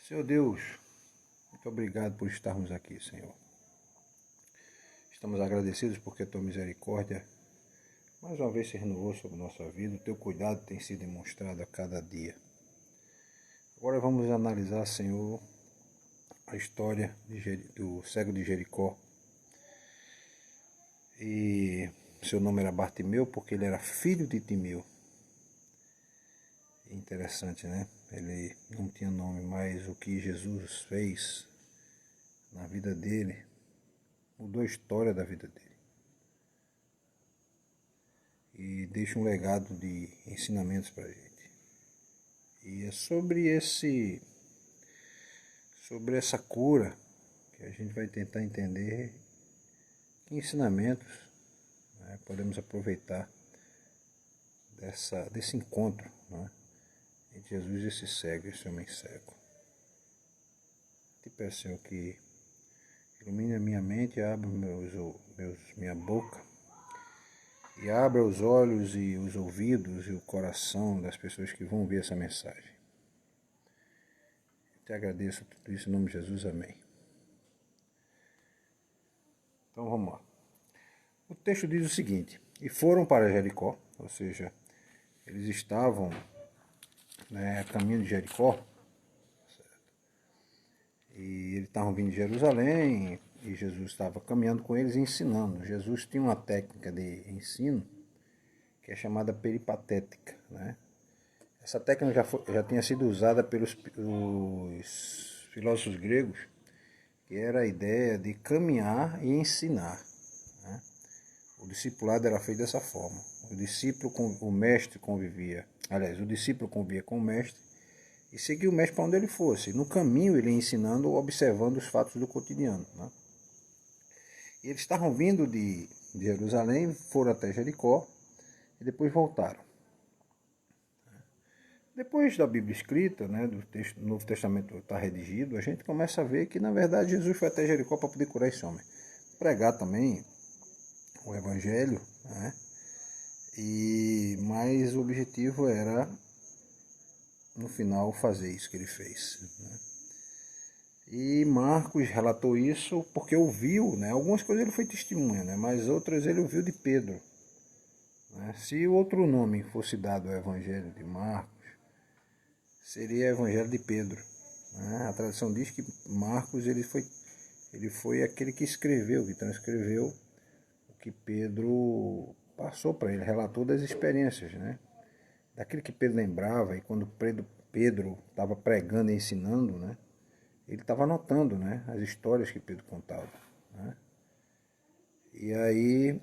Senhor Deus, muito obrigado por estarmos aqui, Senhor. Estamos agradecidos porque a tua misericórdia mais uma vez se renovou sobre nossa vida. O teu cuidado tem sido demonstrado a cada dia. Agora vamos analisar, Senhor, a história do cego de Jericó. E seu nome era Bartimeu porque ele era filho de Timeu. Interessante, né? Ele não tinha nome, mas o que Jesus fez na vida dele mudou a história da vida dele. E deixa um legado de ensinamentos para a gente. E é sobre essa cura que a gente vai tentar entender que ensinamentos, né, podemos aproveitar desse encontro, né, entre Jesus e esse cego, esse homem cego. Te peço, Senhor, que ilumine a minha mente, abra minha boca e abra os olhos e os ouvidos e o coração das pessoas que vão ouvir essa mensagem. Te agradeço tudo isso em nome de Jesus, amém. Então vamos lá. O texto diz o seguinte: e foram para Jericó, ou seja, eles estavam a caminho de Jericó, certo? E eles estavam vindo de Jerusalém e Jesus estava caminhando com eles e ensinando. Jesus tinha uma técnica de ensino que é chamada peripatética, né? Essa técnica já tinha sido usada pelos filósofos gregos, que era a ideia de caminhar e ensinar, né? O discipulado era feito dessa forma. O discípulo convivia com o mestre e seguia o mestre para onde ele fosse. No caminho ele ia ensinando ou observando os fatos do cotidiano, né? E eles estavam vindo de Jerusalém, foram até Jericó e depois voltaram. Depois da Bíblia escrita, né, do Novo Testamento está redigido, a gente começa a ver que, na verdade, Jesus foi até Jericó para poder curar esse homem. Pregar também o Evangelho, né, mas o objetivo era, no final, fazer isso que ele fez, né. E Marcos relatou isso porque ouviu, né, algumas coisas ele foi testemunha, né, mas outras ele ouviu de Pedro, né. Se outro nome fosse dado ao Evangelho de Marcos, seria o Evangelho de Pedro, né? A tradição diz que Marcos ele foi aquele que escreveu, que transcreveu o que Pedro passou para ele, relatou das experiências, né? Daquilo que Pedro lembrava, e quando Pedro estava pregando e ensinando, né, ele estava anotando, né, as histórias que Pedro contava, né? E aí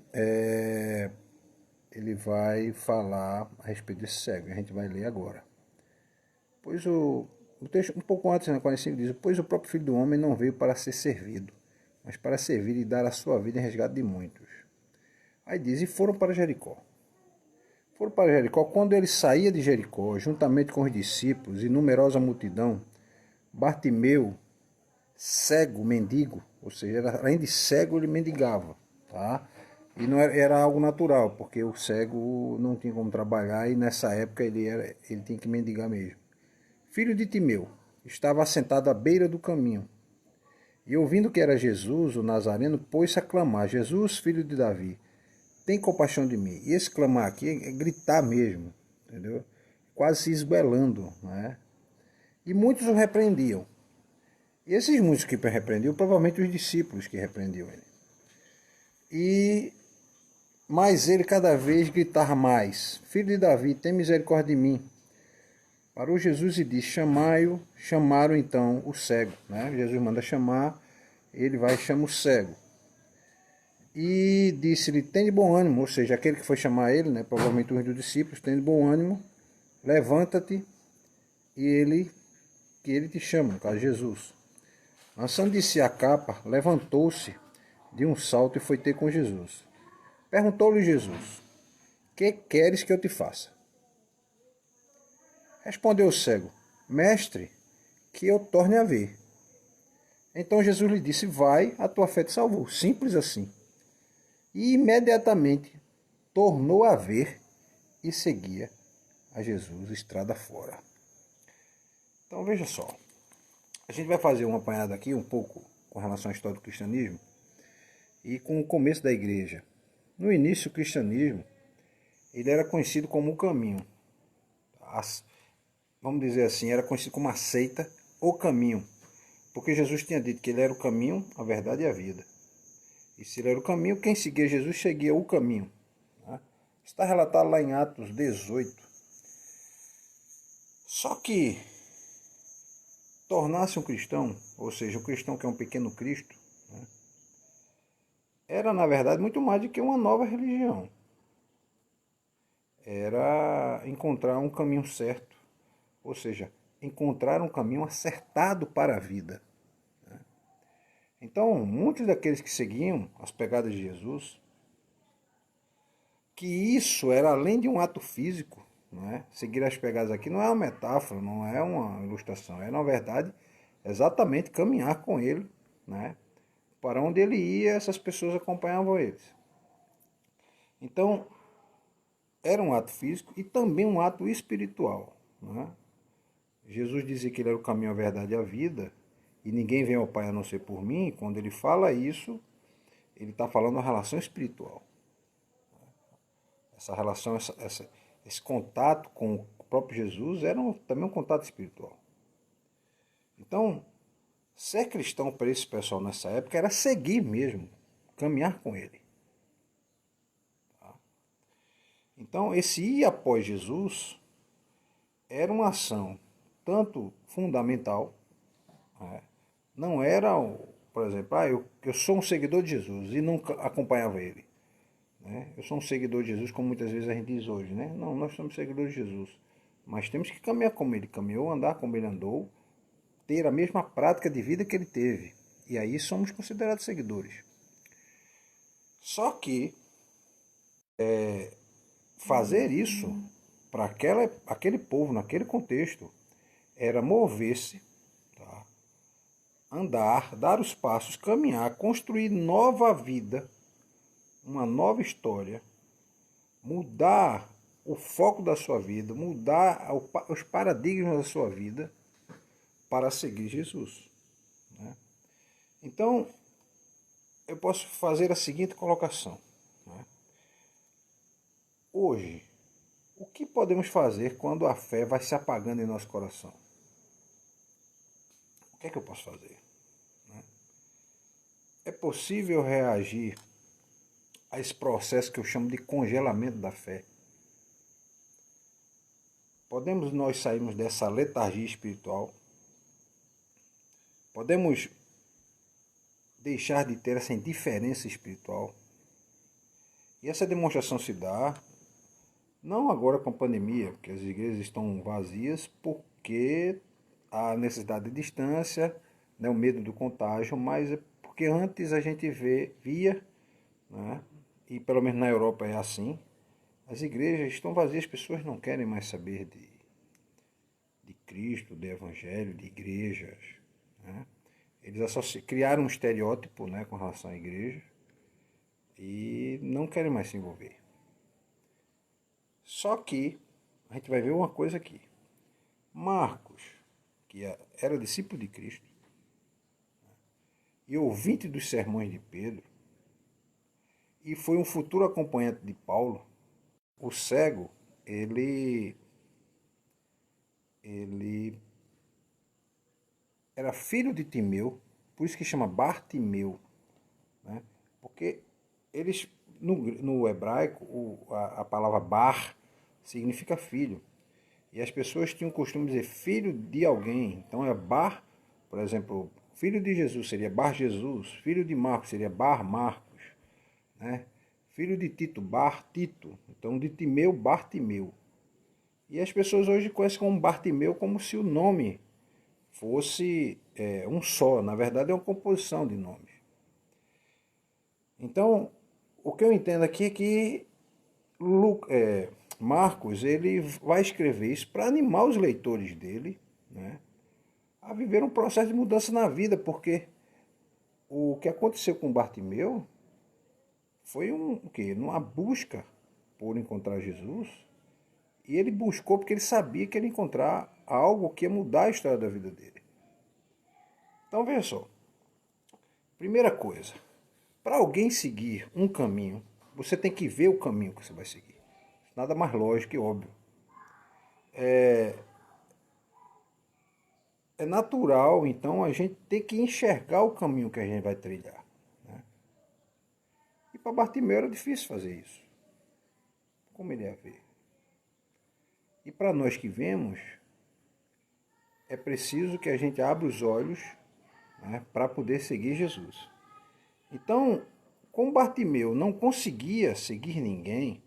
ele vai falar a respeito desse cego, a gente vai ler agora. Pois o texto, um pouco antes, na 45, diz: pois o próprio Filho do Homem não veio para ser servido, mas para servir e dar a sua vida em resgate de muitos. Aí diz: e foram para Jericó. Foram para Jericó. Quando ele saía de Jericó, juntamente com os discípulos e numerosa multidão, Bartimeu, cego, mendigo, ou seja, além de cego, ele mendigava, tá? E não era algo natural, porque o cego não tinha como trabalhar e nessa época ele tinha que mendigar mesmo. Filho de Timeu, estava assentado à beira do caminho. E ouvindo que era Jesus, o Nazareno, pôs-se a clamar: Jesus, filho de Davi, tem compaixão de mim. E esse clamar aqui é gritar mesmo, entendeu? Quase se esguelando, né? E muitos o repreendiam. E esses muitos que repreendiam, provavelmente os discípulos que repreendiam ele. Mas ele cada vez gritava mais: Filho de Davi, tem misericórdia de mim. Parou Jesus e disse: chamai-o. Chamaram então o cego, né? Jesus manda chamar, ele vai e chama o cego. E disse-lhe: tem de bom ânimo, ou seja, aquele que foi chamar ele, né, provavelmente um dos discípulos, tem de bom ânimo, levanta-te, e que ele te chama, no caso Jesus. Lançando de si a capa, levantou-se de um salto e foi ter com Jesus. Perguntou-lhe Jesus: que queres que eu te faça? Respondeu o cego: mestre, que eu torne a ver. Então Jesus lhe disse: vai, a tua fé te salvou. Simples assim. E imediatamente tornou a ver e seguia a Jesus estrada fora. Então veja só. A gente vai fazer um apanhado aqui um pouco com relação à história do cristianismo e com o começo da igreja. No início, o cristianismo ele era conhecido como o caminho. Vamos dizer assim, era conhecido como a seita ou caminho, porque Jesus tinha dito que ele era o caminho, a verdade e a vida. E se ele era o caminho, quem seguia Jesus seguia o caminho. Está relatado lá em Atos 18. Só que tornar-se um cristão, ou seja, o cristão que é um pequeno Cristo, era na verdade muito mais do que uma nova religião. Era encontrar um caminho certo, ou seja, encontrar um caminho acertado para a vida. Então, muitos daqueles que seguiam as pegadas de Jesus, que isso era além de um ato físico, não é? Seguir as pegadas aqui não é uma metáfora, não é uma ilustração, é na verdade exatamente caminhar com ele, né? Para onde ele ia, essas pessoas acompanhavam eles. Então, era um ato físico e também um ato espiritual, né? Jesus dizia que ele era o caminho, a verdade e a vida, e ninguém vem ao Pai a não ser por mim. Quando ele fala isso, ele está falando uma relação espiritual. Essa relação, esse contato com o próprio Jesus era também um contato espiritual. Então, ser cristão para esse pessoal nessa época era seguir mesmo, caminhar com ele. Então, esse ir após Jesus era uma ação tanto fundamental, né? Não era, por exemplo, eu sou um seguidor de Jesus e nunca acompanhava ele. Né? Eu sou um seguidor de Jesus, como muitas vezes a gente diz hoje. Né? Não, nós somos seguidores de Jesus. Mas temos que caminhar como ele caminhou, andar como ele andou, ter a mesma prática de vida que ele teve. E aí somos considerados seguidores. Só que fazer isso para aquele povo, naquele contexto, era mover-se, tá? Andar, dar os passos, caminhar, construir nova vida, uma nova história, mudar o foco da sua vida, mudar os paradigmas da sua vida para seguir Jesus. Né? Então, eu posso fazer a seguinte colocação. Né? Hoje, o que podemos fazer quando a fé vai se apagando em nosso coração? O que é que eu posso fazer? Né? É possível reagir a esse processo que eu chamo de congelamento da fé? Podemos nós sairmos dessa letargia espiritual? Podemos deixar de ter essa indiferença espiritual? E essa demonstração se dá não agora com a pandemia, porque as igrejas estão vazias porque há necessidade de distância, né, o medo do contágio, mas é porque antes a gente via, né, e pelo menos na Europa é assim, as igrejas estão vazias, as pessoas não querem mais saber de Cristo, de Evangelho, de igrejas. Né? Eles criaram um estereótipo, né, com relação à igreja e não querem mais se envolver. Só que a gente vai ver uma coisa aqui. Marcos, que era discípulo de Cristo e ouvinte dos sermões de Pedro, e foi um futuro acompanhante de Paulo, o cego, ele era filho de Timeu, por isso que chama Bartimeu, né? Porque eles, no hebraico, a palavra bar significa filho. E as pessoas tinham o costume de dizer filho de alguém. Então é Bar, por exemplo, filho de Jesus seria Bar Jesus, filho de Marcos seria Bar Marcos, né? Filho de Tito, Bar Tito. Então de Timeu, Bartimeu. E as pessoas hoje conhecem como Bartimeu como se o nome fosse um só. Na verdade é uma composição de nomes. Então, o que eu entendo aqui é que Marcos ele vai escrever isso para animar os leitores dele, né, a viver um processo de mudança na vida, porque o que aconteceu com Bartimeu foi o quê? Uma busca por encontrar Jesus, e ele buscou porque ele sabia que ele ia encontrar algo que ia mudar a história da vida dele. Então veja só, primeira coisa, para alguém seguir um caminho, você tem que ver o caminho que você vai seguir. Nada mais lógico e óbvio. É natural, então, a gente ter que enxergar o caminho que a gente vai trilhar. Né? E para Bartimeu era difícil fazer isso. Como ele ia ver? E para nós que vemos, é preciso que a gente abra os olhos, né, para poder seguir Jesus. Então, como Bartimeu não conseguia seguir ninguém,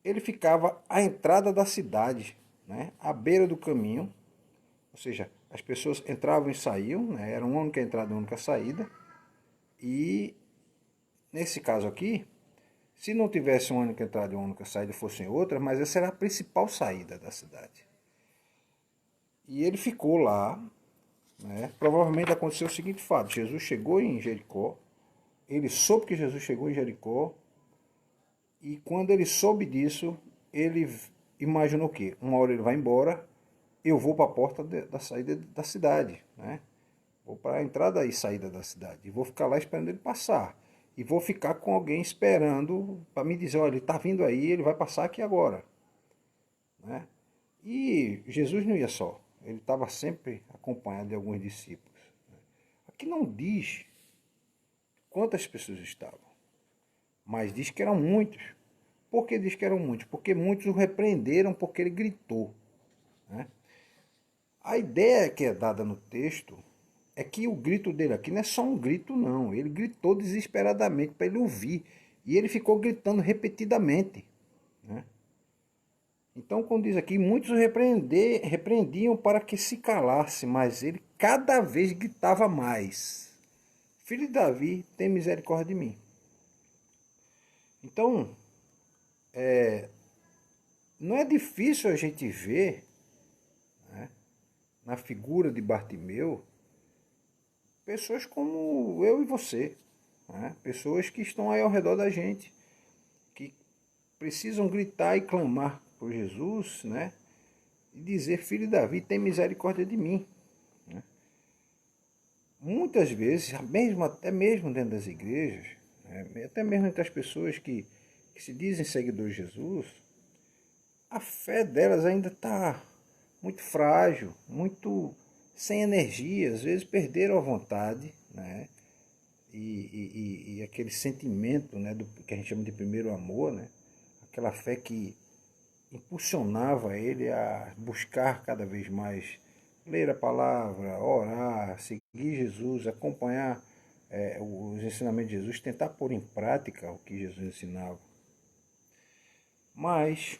ele ficava à entrada da cidade, né, à beira do caminho, ou seja, as pessoas entravam e saíam, né, era uma única entrada e uma única saída, e nesse caso aqui, se não tivesse uma única entrada e uma única saída, fossem outras, mas essa era a principal saída da cidade. E ele ficou lá, né, provavelmente aconteceu o seguinte fato, Jesus chegou em Jericó, ele soube que Jesus chegou em Jericó, e quando ele soube disso, ele imaginou o quê? Uma hora ele vai embora, eu vou para a porta da saída da cidade, né? Vou para a entrada e saída da cidade. E vou ficar lá esperando ele passar. E vou ficar com alguém esperando para me dizer, olha, ele está vindo aí, ele vai passar aqui agora. Né? E Jesus não ia só. Ele estava sempre acompanhado de alguns discípulos. Aqui não diz quantas pessoas estavam, mas diz que eram muitos. Por que diz que eram muitos? Porque muitos o repreenderam porque ele gritou. Né? A ideia que é dada no texto é que o grito dele aqui não é só um grito, não. Ele gritou desesperadamente para ele ouvir. E ele ficou gritando repetidamente. Né? Então, como diz aqui, muitos o repreendiam para que se calasse, mas ele cada vez gritava mais. Filho de Davi, tem misericórdia de mim. Então, não é difícil a gente ver, né, na figura de Bartimeu, pessoas como eu e você, né? Pessoas que estão aí ao redor da gente, que precisam gritar e clamar por Jesus, né? E dizer, filho de Davi, tem misericórdia de mim. Né? Muitas vezes, até mesmo dentro das igrejas, né? Até mesmo entre as pessoas que se dizem seguidores de Jesus, a fé delas ainda está muito frágil, muito sem energia, às vezes perderam a vontade, né? E aquele sentimento, né, do que a gente chama de primeiro amor, né? Aquela fé que impulsionava ele a buscar cada vez mais ler a palavra, orar, seguir Jesus, acompanhar os ensinamentos de Jesus, tentar pôr em prática o que Jesus ensinava. Mas,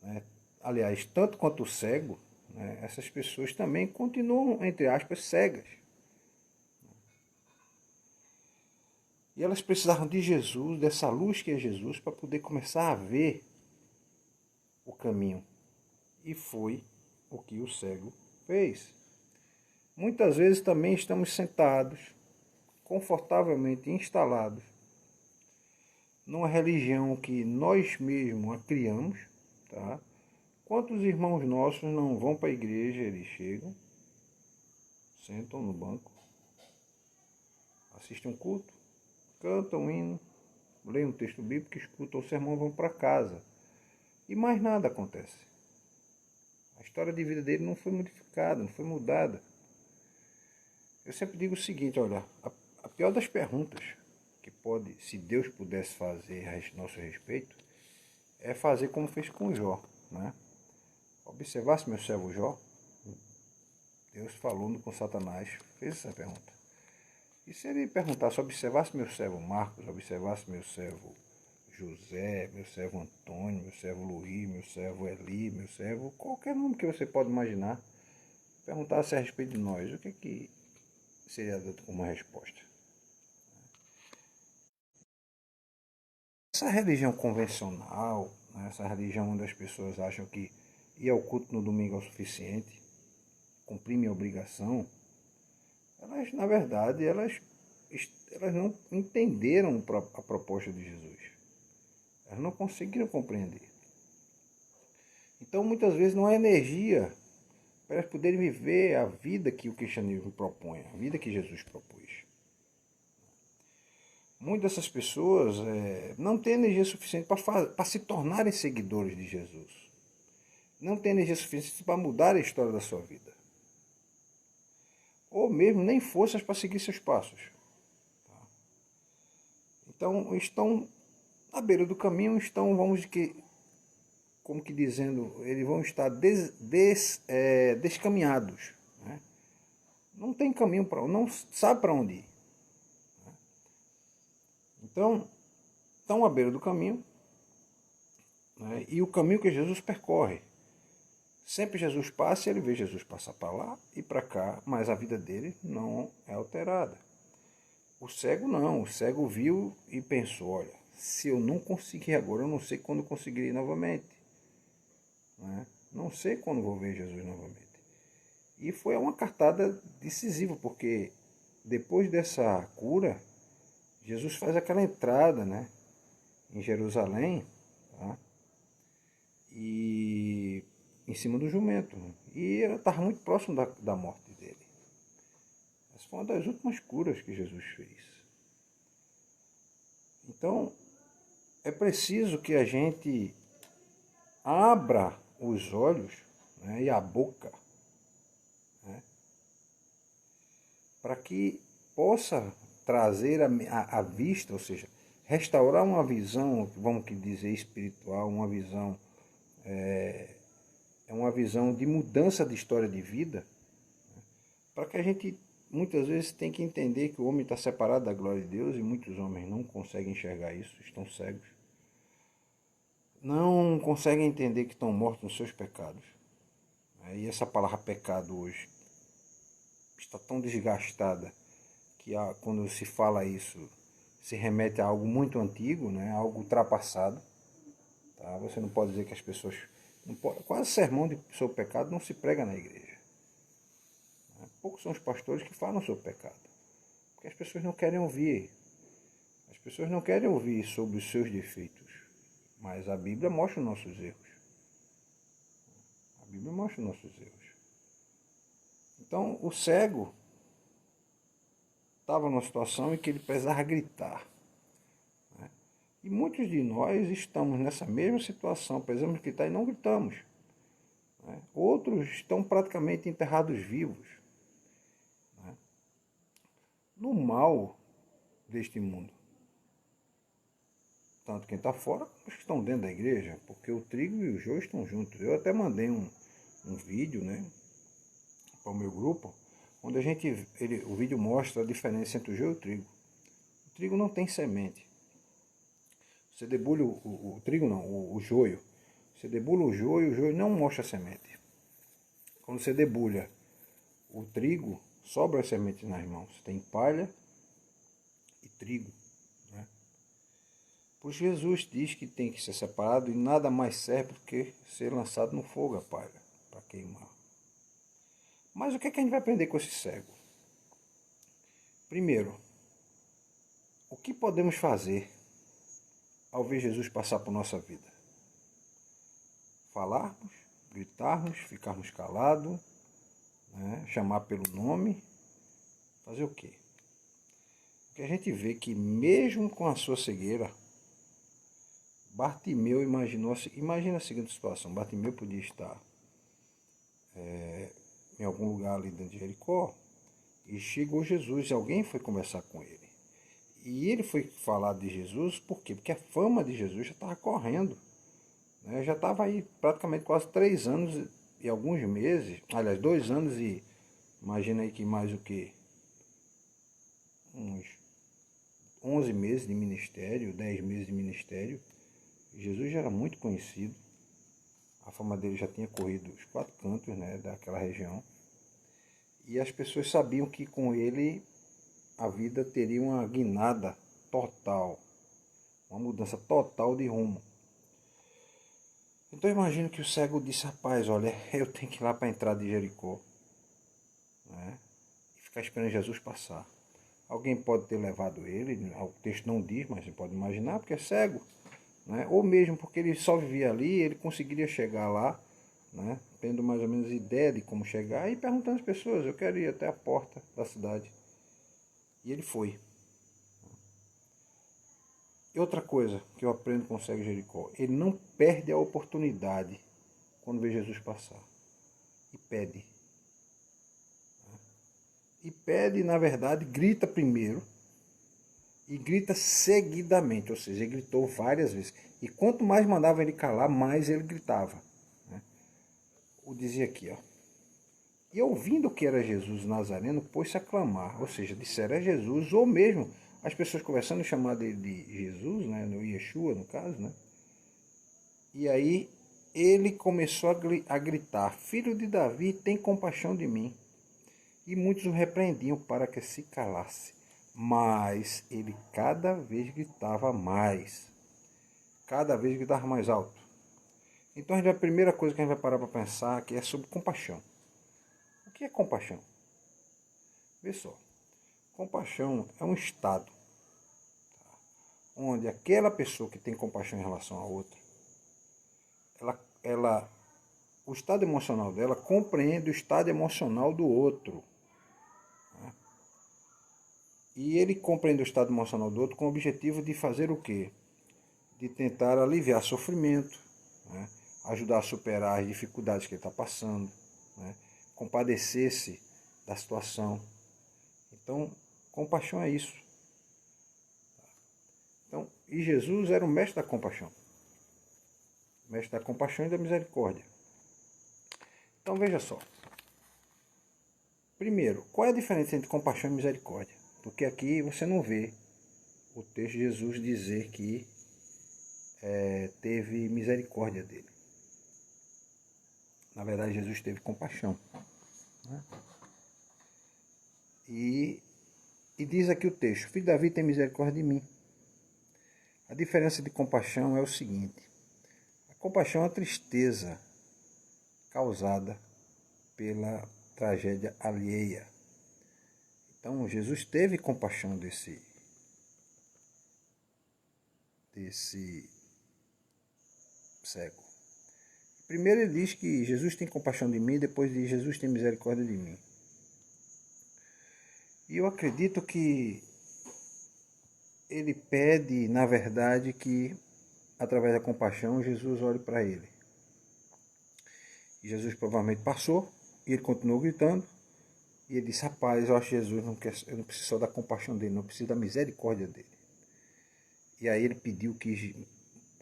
né, aliás, tanto quanto o cego, né, essas pessoas também continuam, entre aspas, cegas. E elas precisavam de Jesus, dessa luz que é Jesus, para poder começar a ver o caminho. E foi o que o cego fez. Muitas vezes também estamos sentados, confortavelmente instalados, numa religião que nós mesmos a criamos, tá? Quantos irmãos nossos não vão para a igreja, eles chegam, sentam no banco, assistem um culto, cantam um hino, leem um texto bíblico, escutam o sermão e vão para casa. E mais nada acontece. A história de vida dele não foi modificada, não foi mudada. Eu sempre digo o seguinte, olha, a pior das perguntas que pode, se Deus pudesse fazer a nosso respeito, é fazer como fez com Jó, né? Observasse meu servo Jó, Deus falando com Satanás, fez essa pergunta. E se ele perguntasse, observasse meu servo Marcos, observasse meu servo José, meu servo Antônio, meu servo Luís, meu servo Eli, meu servo, qualquer nome que você pode imaginar, perguntasse a respeito de nós, o que seria dado como resposta? Essa religião convencional, né, essa religião onde as pessoas acham que ir ao culto no domingo é o suficiente, cumprir minha obrigação, elas, na verdade, elas não entenderam a proposta de Jesus. Elas não conseguiram compreender. Então, muitas vezes, não há energia para elas poderem viver a vida que o cristianismo propõe, a vida que Jesus propôs. Muitas dessas pessoas não têm energia suficiente para se tornarem seguidores de Jesus. Não têm energia suficiente para mudar a história da sua vida. Ou mesmo nem forças para seguir seus passos. Então, estão à beira do caminho, estão, como que dizendo, eles vão estar descaminhados. Né? Não tem caminho para onde, não sabe para onde ir. Né? Então, estão à beira do caminho, né? E o caminho que Jesus percorre. Sempre Jesus passa e ele vê Jesus passar para lá e para cá, mas a vida dele não é alterada. O cego não, o cego viu e pensou, olha, se eu não conseguir agora, eu não sei quando conseguirei novamente. Né? Não sei quando vou ver Jesus novamente. E foi uma cartada decisiva, porque depois dessa cura, Jesus faz aquela entrada, né, em Jerusalém, tá? E em cima do jumento. E ela estava muito próximo da morte dele. Essa foi uma das últimas curas que Jesus fez. Então, é preciso que a gente abra os olhos, né, e a boca, né, para que possa trazer a vista, ou seja, restaurar uma visão, vamos dizer, espiritual, uma visão, uma visão de mudança de história de vida, né, para que a gente muitas vezes tem que entender que o homem está separado da glória de Deus e muitos homens não conseguem enxergar isso, estão cegos. Não conseguem entender que estão mortos nos seus pecados. E essa palavra pecado hoje está tão desgastada que quando se fala isso se remete a algo muito antigo, né? Algo ultrapassado. Tá? Você não pode dizer que as pessoas... quase sermão sobre pecado não se prega na igreja. Poucos são os pastores que falam sobre pecado. Porque as pessoas não querem ouvir. As pessoas não querem ouvir sobre os seus defeitos. Mas a Bíblia mostra os nossos erros. A Bíblia mostra os nossos erros. Então, o cego estava numa situação em que ele precisava gritar. Né? E muitos de nós estamos nessa mesma situação, precisamos gritar e não gritamos. Né? Outros estão praticamente enterrados vivos. Né? No mal deste mundo. Tanto quem está fora como os que estão dentro da igreja, porque o trigo e o joio estão juntos. Eu até mandei um vídeo, né, para o meu grupo, onde o vídeo mostra a diferença entre o joio e o trigo. O trigo não tem semente. Você debulha o trigo, não, o joio. Você debulha o joio não mostra semente. Quando você debulha o trigo, sobra as sementes nas mãos. Tem palha e trigo. Pois Jesus diz que tem que ser separado e nada mais serve do que ser lançado no fogo a palha, para queimar. Mas o que é que a gente vai aprender com esse cego? Primeiro, o que podemos fazer ao ver Jesus passar por nossa vida? Falarmos, gritarmos, ficarmos calados, né? Chamar pelo nome, fazer o quê? Porque a gente vê que mesmo com a sua cegueira, Bartimeu imagina a seguinte situação, Bartimeu podia estar em algum lugar ali dentro de Jericó, e chegou Jesus, e alguém foi conversar com ele. E ele foi falar de Jesus, por quê? Porque a fama de Jesus já estava correndo. Né? Já estava aí praticamente quase 3 anos e alguns meses, aliás, 2 anos e imagina aí que mais o quê? Uns 11 meses de ministério, 10 meses de ministério. Jesus já era muito conhecido, a fama dele já tinha corrido os 4 cantos, né, daquela região, e as pessoas sabiam que com ele a vida teria uma guinada total, uma mudança total de rumo. Então eu imagino que o cego disse, rapaz, olha, eu tenho que ir lá para a entrada de Jericó, né, e ficar esperando Jesus passar. Alguém pode ter levado ele, o texto não diz, mas você pode imaginar, porque é cego. Né? Ou mesmo porque ele só vivia ali, ele conseguiria chegar lá né, tendo mais ou menos ideia de como chegar e perguntando às pessoas, eu quero ir até a porta da cidade. E ele foi. E outra coisa que eu aprendo com o cego de Jericó, ele não perde a oportunidade quando vê Jesus passar. E pede. E pede, na verdade, grita primeiro e grita seguidamente, ou seja, ele gritou várias vezes. E quanto mais mandava ele calar, mais ele gritava. O dizia aqui, ó. E ouvindo que era Jesus Nazareno, pôs-se a clamar, ou seja, disseram é Jesus, ou mesmo as pessoas conversando, chamando ele de Jesus, né, no Yeshua, no caso, né? E aí ele começou a gritar, filho de Davi, tem compaixão de mim. E muitos o repreendiam para que se calasse. Mas ele cada vez gritava mais. Cada vez gritava mais alto. Então a primeira coisa que a gente vai parar para pensar aqui é sobre compaixão. O que é compaixão? Vê só. Compaixão é um estado, tá, onde aquela pessoa que tem compaixão em relação a outra, o estado emocional dela compreende o estado emocional do outro. E ele compreende o estado emocional do outro com o objetivo de fazer o quê? De tentar aliviar sofrimento, né? Ajudar a superar as dificuldades que ele está passando, né? Compadecer-se da situação. Então, compaixão é isso. Então, e Jesus era o mestre da compaixão. Mestre da compaixão e da misericórdia. Então, veja só. Primeiro, qual é a diferença entre compaixão e misericórdia? Porque aqui você não vê o texto de Jesus dizer que teve misericórdia dele. Na verdade, Jesus teve compaixão. Né? E diz aqui o texto, filho de Davi, tem misericórdia de mim. A diferença de compaixão é o seguinte. A compaixão é a tristeza causada pela tragédia alheia. Então, Jesus teve compaixão desse cego. Primeiro ele diz que Jesus tem compaixão de mim, depois diz Jesus tem misericórdia de mim. E eu acredito que ele pede, na verdade, que através da compaixão Jesus olhe para ele. E Jesus provavelmente passou e ele continuou gritando. E ele disse, rapaz, eu acho que Jesus eu não preciso só da compaixão dele, não preciso da misericórdia dele. E aí ele pediu que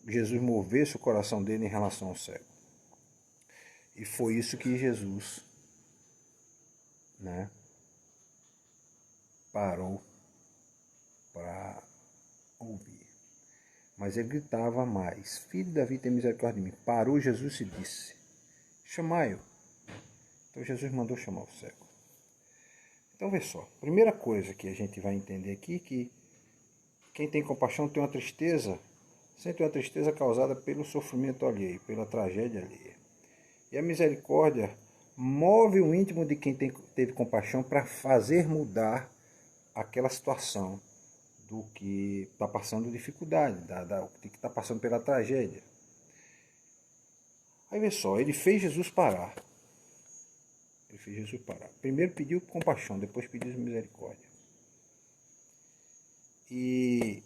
Jesus movesse o coração dele em relação ao cego. E foi isso que Jesus, né, parou para ouvir. Mas ele gritava mais, filho de Davi, tem misericórdia de mim. Parou Jesus e disse, chamai-o. Então Jesus mandou chamar o cego. Então vê só, primeira coisa que a gente vai entender aqui, que quem tem compaixão tem uma tristeza, sente uma tristeza causada pelo sofrimento alheio, pela tragédia alheia. E a misericórdia move o íntimo de quem teve compaixão para fazer mudar aquela situação do que está passando dificuldade, que está passando pela tragédia. Aí vê só, ele fez Jesus parar. Ele fez Jesus parar. Primeiro pediu compaixão, depois pediu misericórdia. E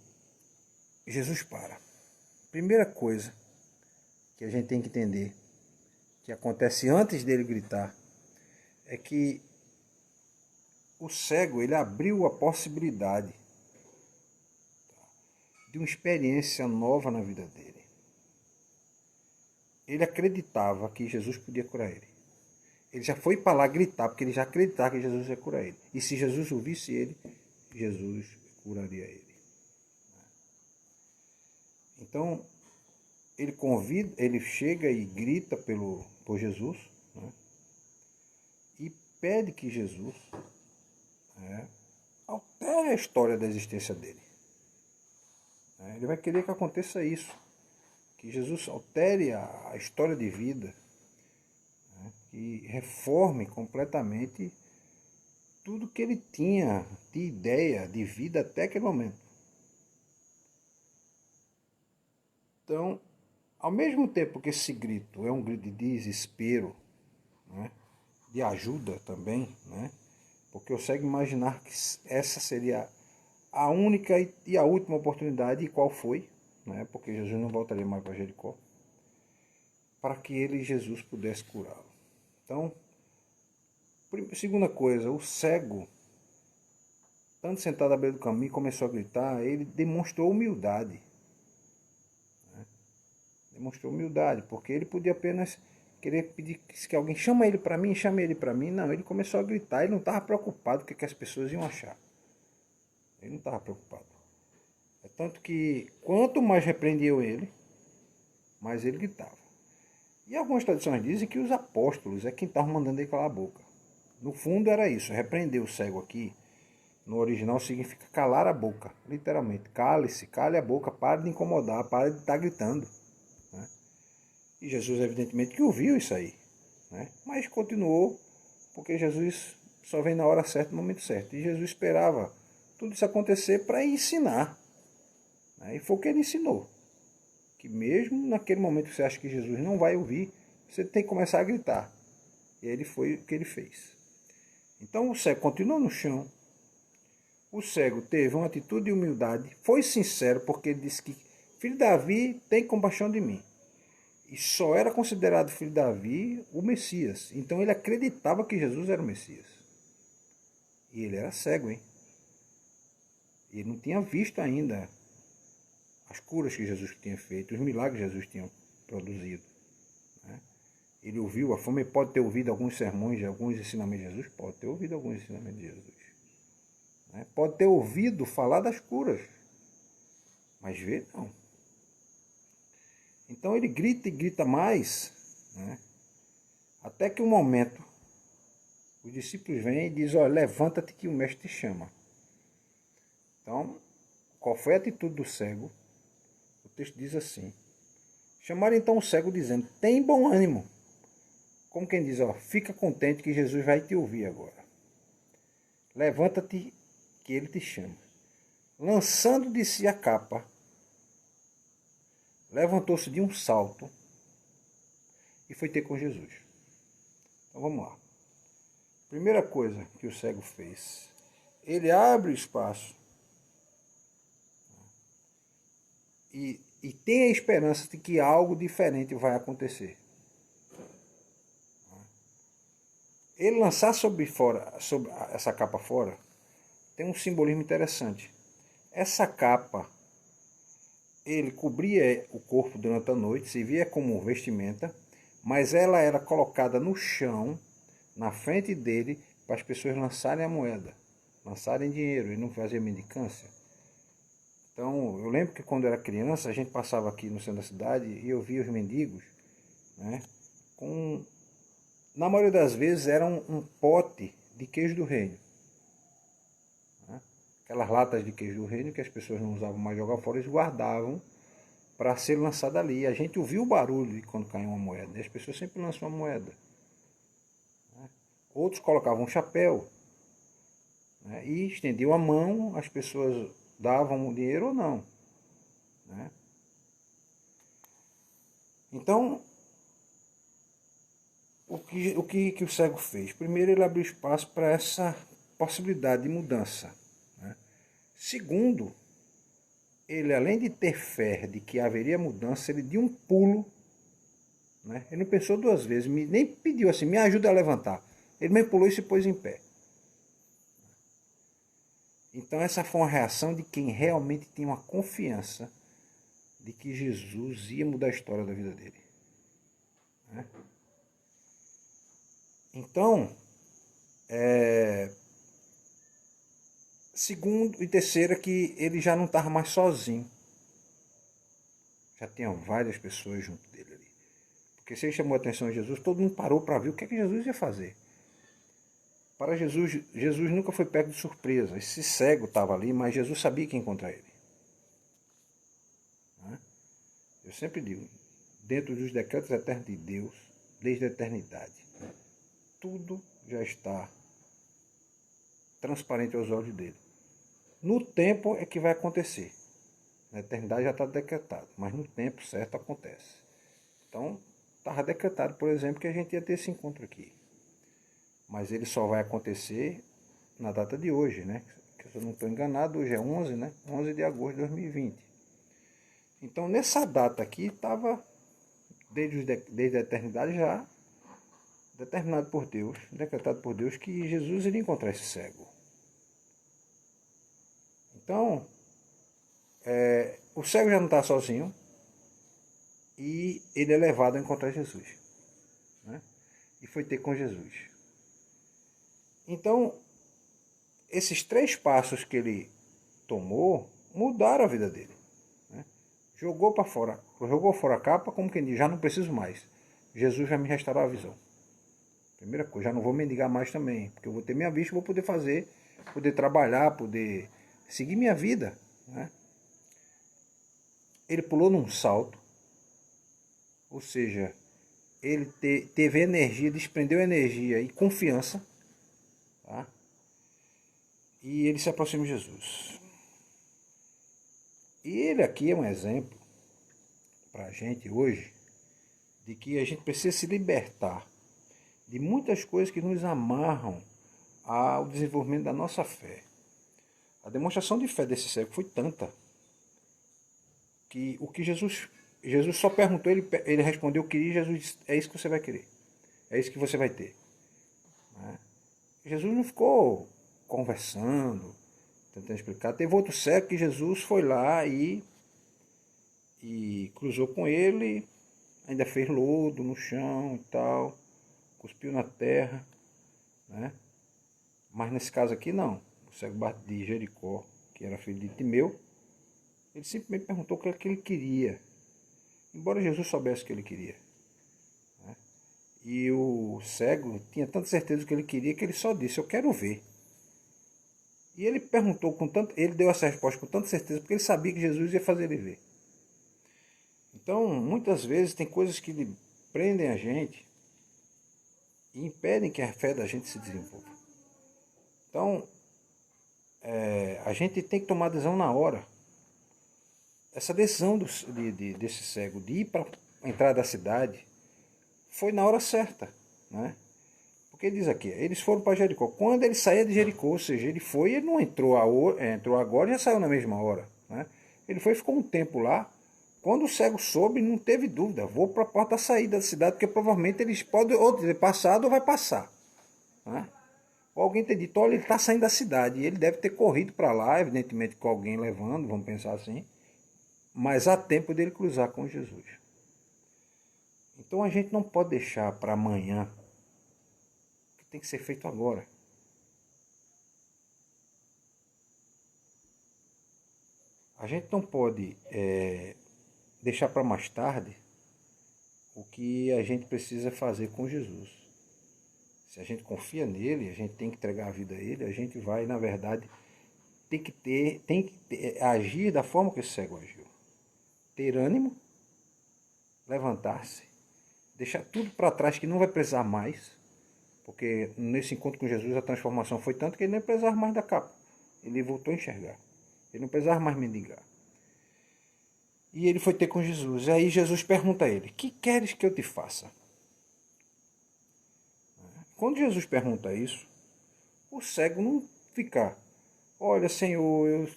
Jesus para. Primeira coisa que a gente tem que entender, que acontece antes dele gritar, é que o cego ele abriu a possibilidade de uma experiência nova na vida dele. Ele acreditava que Jesus podia curar ele. Ele já foi para lá gritar, porque ele já acreditava que Jesus ia curar ele. E se Jesus ouvisse ele, Jesus curaria ele. Então, ele chega e grita por Jesus, né? E pede que Jesus, né, altere a história da existência dele. Ele vai querer que aconteça isso, que Jesus altere a história de vida, né, que reforme completamente tudo que ele tinha de ideia de vida até aquele momento. Então, Ao mesmo tempo que esse grito é um grito de desespero, né, de ajuda também, né, porque eu consigo imaginar que essa seria a única e a última oportunidade, e qual foi, né, porque Jesus não voltaria mais para Jericó, para que ele, Jesus, pudesse curá-lo. Então, segunda coisa, o cego, estando sentado à beira do caminho, começou a gritar, ele demonstrou humildade. Demonstrou humildade, porque ele podia apenas querer pedir que alguém chame ele para mim, chame ele para mim. Não, ele começou a gritar, ele não estava preocupado com o que as pessoas iam achar. Ele não estava preocupado. É tanto que quanto mais repreendiam ele, mais ele gritava. E algumas tradições dizem que os apóstolos é quem estavam mandando ele calar a boca. No fundo era isso, repreender o cego aqui, no original significa calar a boca, literalmente. Cale-se, cale a boca, pare de incomodar, pare de estar gritando. Né? E Jesus evidentemente que ouviu isso aí, né? Mas continuou, porque Jesus só vem na hora certa, no momento certo. E Jesus esperava tudo isso acontecer para ensinar. Né? E foi o que ele ensinou. Que mesmo naquele momento que você acha que Jesus não vai ouvir, você tem que começar a gritar. E ele foi o que ele fez. Então o cego continuou no chão. O cego teve uma atitude de humildade, foi sincero, porque ele disse que filho de Davi, tem compaixão de mim. E só era considerado filho de Davi o Messias. Então ele acreditava que Jesus era o Messias. E ele era cego, hein? Ele não tinha visto ainda as curas que Jesus tinha feito, os milagres que Jesus tinha produzido. Né? Ele ouviu a fome, pode ter ouvido alguns sermões, alguns ensinamentos de Jesus, pode ter ouvido alguns ensinamentos de Jesus. Né? Pode ter ouvido falar das curas, mas ver não. Então ele grita e grita mais, né? Até que um momento os discípulos vêm e dizem, olha, levanta-te que o mestre te chama. Então, qual foi a atitude do cego? O texto diz assim, chamaram então o cego dizendo, tem bom ânimo. Como quem diz, ó, fica contente que Jesus vai te ouvir agora. Levanta-te que ele te chama. Lançando de si a capa, levantou-se de um salto e foi ter com Jesus. Então vamos lá. Primeira coisa que o cego fez, ele abre o espaço e tem a esperança de que algo diferente vai acontecer. Ele lançar sobre essa capa fora tem um simbolismo interessante. Essa capa, ele cobria o corpo durante a noite, servia como vestimenta, mas ela era colocada no chão, na frente dele, para as pessoas lançarem a moeda, lançarem dinheiro e não fazer mendicância. Então, eu lembro que quando eu era criança, a gente passava aqui no centro da cidade e eu via os mendigos, né, na maioria das vezes era um pote de queijo do reino. Né? Aquelas latas de queijo do reino que as pessoas não usavam mais jogar fora, eles guardavam para ser lançada ali. A gente ouviu o barulho de quando caiu uma moeda. E as pessoas sempre lançam uma moeda. Né? Outros colocavam um chapéu, né, e estendiam a mão, as pessoas davam o dinheiro ou não. Né? Então, o que o cego fez? Primeiro, ele abriu espaço para essa possibilidade de mudança. Né? Segundo, ele, além de ter fé de que haveria mudança, ele deu um pulo. Né? Ele não pensou duas vezes, nem pediu assim, me ajuda a levantar. Ele mesmo pulou e se pôs em pé. Então essa foi uma reação de quem realmente tinha uma confiança de que Jesus ia mudar a história da vida dele. Né? Então, segundo e terceiro é que ele já não estava mais sozinho. Já tinha várias pessoas junto dele ali. Porque se ele chamou a atenção de Jesus, todo mundo parou para ver o que é que Jesus ia fazer. Para Jesus, Jesus nunca foi pego de surpresa. Esse cego estava ali, mas Jesus sabia que ia encontrar ele. Eu sempre digo, dentro dos decretos eternos de Deus, desde a eternidade, tudo já está transparente aos olhos dele. No tempo é que vai acontecer. Na eternidade já está decretado, mas no tempo certo acontece. Então, estava decretado, por exemplo, que a gente ia ter esse encontro aqui. Mas ele só vai acontecer na data de hoje, né? Se eu não estou enganado, hoje é 11, né? 11 de agosto de 2020. Então, nessa data aqui, estava, desde a eternidade já, determinado por Deus, decretado por Deus, que Jesus iria encontrar esse cego. Então, o cego já não está sozinho e ele é levado a encontrar Jesus, né? E foi ter com Jesus. Então, esses 3 passos que ele tomou mudaram a vida dele, né? Jogou fora a capa, como quem diz, já não preciso mais. Jesus vai me restaurar a visão. Primeira coisa, já não vou mendigar mais também, porque eu vou ter minha vista, vou poder fazer, poder trabalhar, poder seguir minha vida, né? Ele pulou num salto, ou seja, ele teve energia, desprendeu energia e confiança, tá? E ele se aproxima de Jesus. E ele aqui é um exemplo para a gente hoje de que a gente precisa se libertar de muitas coisas que nos amarram ao desenvolvimento da nossa fé. A demonstração de fé desse cego foi tanta que o que Jesus só perguntou, ele respondeu, queria, Jesus disse, é isso que você vai querer, é isso que você vai ter, né? Jesus não ficou conversando, tentando explicar. Teve outro cego que Jesus foi lá e cruzou com ele, ainda fez lodo no chão e tal, cuspiu na terra, né? Mas nesse caso aqui não. O cego de Jericó, que era filho de Timeu, ele simplesmente perguntou o que é que ele queria, embora Jesus soubesse o que ele queria, né? E o cego tinha tanta certeza do que ele queria que ele só disse, eu quero ver. E ele perguntou com tanto, ele deu essa resposta com tanta certeza porque ele sabia que Jesus ia fazer ele ver. Então, muitas vezes tem coisas que prendem a gente e impedem que a fé da gente se desenvolva. Então, a gente tem que tomar decisão na hora. Essa decisão desse cego de ir para a entrada da cidade foi na hora certa, né? Porque diz aqui, eles foram para Jericó. Quando ele saía de Jericó, ou seja, ele foi, ele não entrou agora e já saiu na mesma hora, né? Ele foi e ficou um tempo lá. Quando o cego soube, não teve dúvida, vou para a porta da saída da cidade, porque provavelmente eles podem ou ter passado ou vai passar, né? Ou alguém ter dito, olha, ele está saindo da cidade, e ele deve ter corrido para lá, evidentemente com alguém levando, vamos pensar assim, mas há tempo dele cruzar com Jesus. Então a gente não pode deixar para amanhã, que tem que ser feito agora. A gente não pode deixar para mais tarde o que a gente precisa fazer com Jesus. Se a gente confia nele, a gente tem que entregar a vida a ele, a gente vai, na verdade, tem que agir da forma que esse cego agiu. Ter ânimo, levantar-se, deixar tudo para trás que não vai precisar mais, porque nesse encontro com Jesus a transformação foi tanto que ele nem precisava mais da capa. Ele voltou a enxergar. Ele não precisava mais mendigar. E ele foi ter com Jesus. E aí Jesus pergunta a ele, que queres que eu te faça? Quando Jesus pergunta isso, o cego não fica, olha Senhor,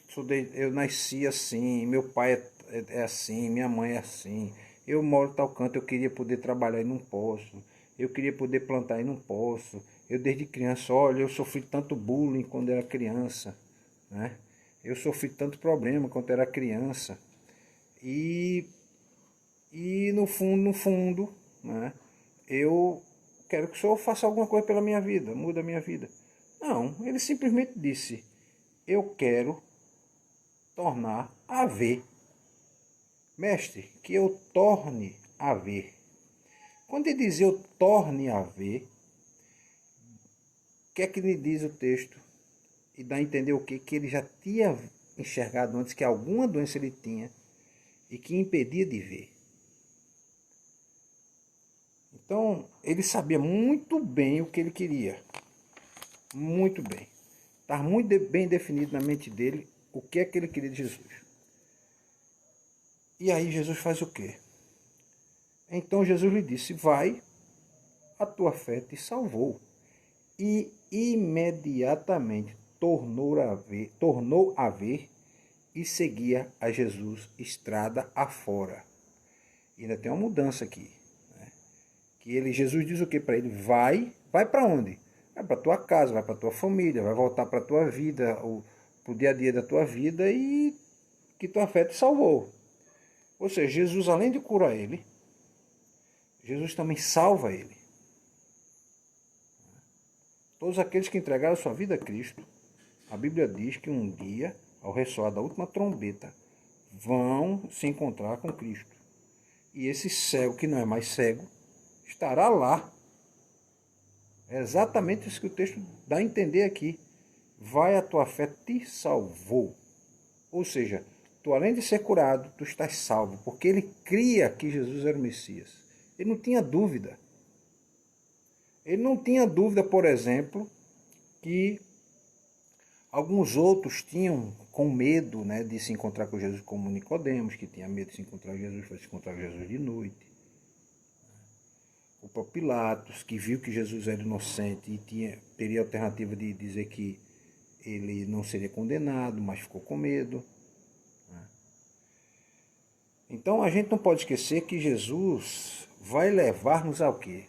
eu nasci assim, meu pai é assim, minha mãe é assim, eu moro em tal canto, eu queria poder trabalhar e não posso, eu queria poder plantar e não posso, eu desde criança, olha, eu sofri tanto bullying quando era criança, né? Eu sofri tanto problema quando era criança. E no fundo, né, eu quero que o Senhor faça alguma coisa pela minha vida, muda a minha vida. Não, ele simplesmente disse, eu quero tornar a ver. Mestre, que eu torne a ver. Quando ele diz eu torne a ver, o que é que lhe diz o texto? E dá a entender o quê? Que ele já tinha enxergado antes que alguma doença ele tinha e que impedia de ver. Então, ele sabia muito bem o que ele queria. Muito bem. Estava muito bem definido na mente dele o que é que ele queria de Jesus. E aí Jesus faz o quê? Então Jesus lhe disse: vai, a tua fé te salvou. E imediatamente tornou a ver e seguia a Jesus estrada afora. E ainda tem uma mudança aqui. Que Jesus diz o que para ele? Vai para onde? Vai para tua casa, vai para tua família, vai voltar para tua vida, para o dia a dia da tua vida e que tua fé te salvou. Ou seja, Jesus, além de curar ele, Jesus também salva ele. Todos aqueles que entregaram sua vida a Cristo, a Bíblia diz que um dia, ao ressoar da última trombeta, vão se encontrar com Cristo. E esse cego, que não é mais cego, estará lá. É exatamente isso que o texto dá a entender aqui. Vai, a tua fé te salvou. Ou seja, tu além de ser curado, tu estás salvo, porque ele cria que Jesus era o Messias. Ele não tinha dúvida. Ele não tinha dúvida, por exemplo, que alguns outros tinham com medo, né, de se encontrar com Jesus, como Nicodemos, que tinha medo de se encontrar com Jesus, foi se encontrar com Jesus de noite. O próprio Pilatos, que viu que Jesus era inocente e teria a alternativa de dizer que ele não seria condenado, mas ficou com medo. Então a gente não pode esquecer que Jesus vai levar-nos ao quê?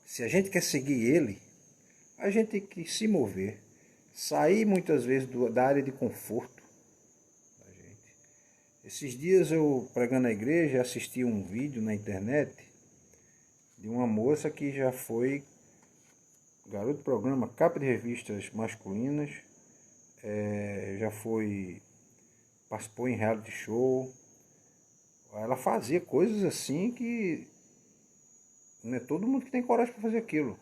Se a gente quer seguir ele, a gente tem que se mover, sair muitas vezes da área de conforto da gente. Esses dias eu, pregando na igreja, assisti um vídeo na internet de uma moça que já foi garoto de programa, capa de revistas masculinas, já participou em reality show. Ela fazia coisas assim que não é todo mundo que tem coragem para fazer aquilo.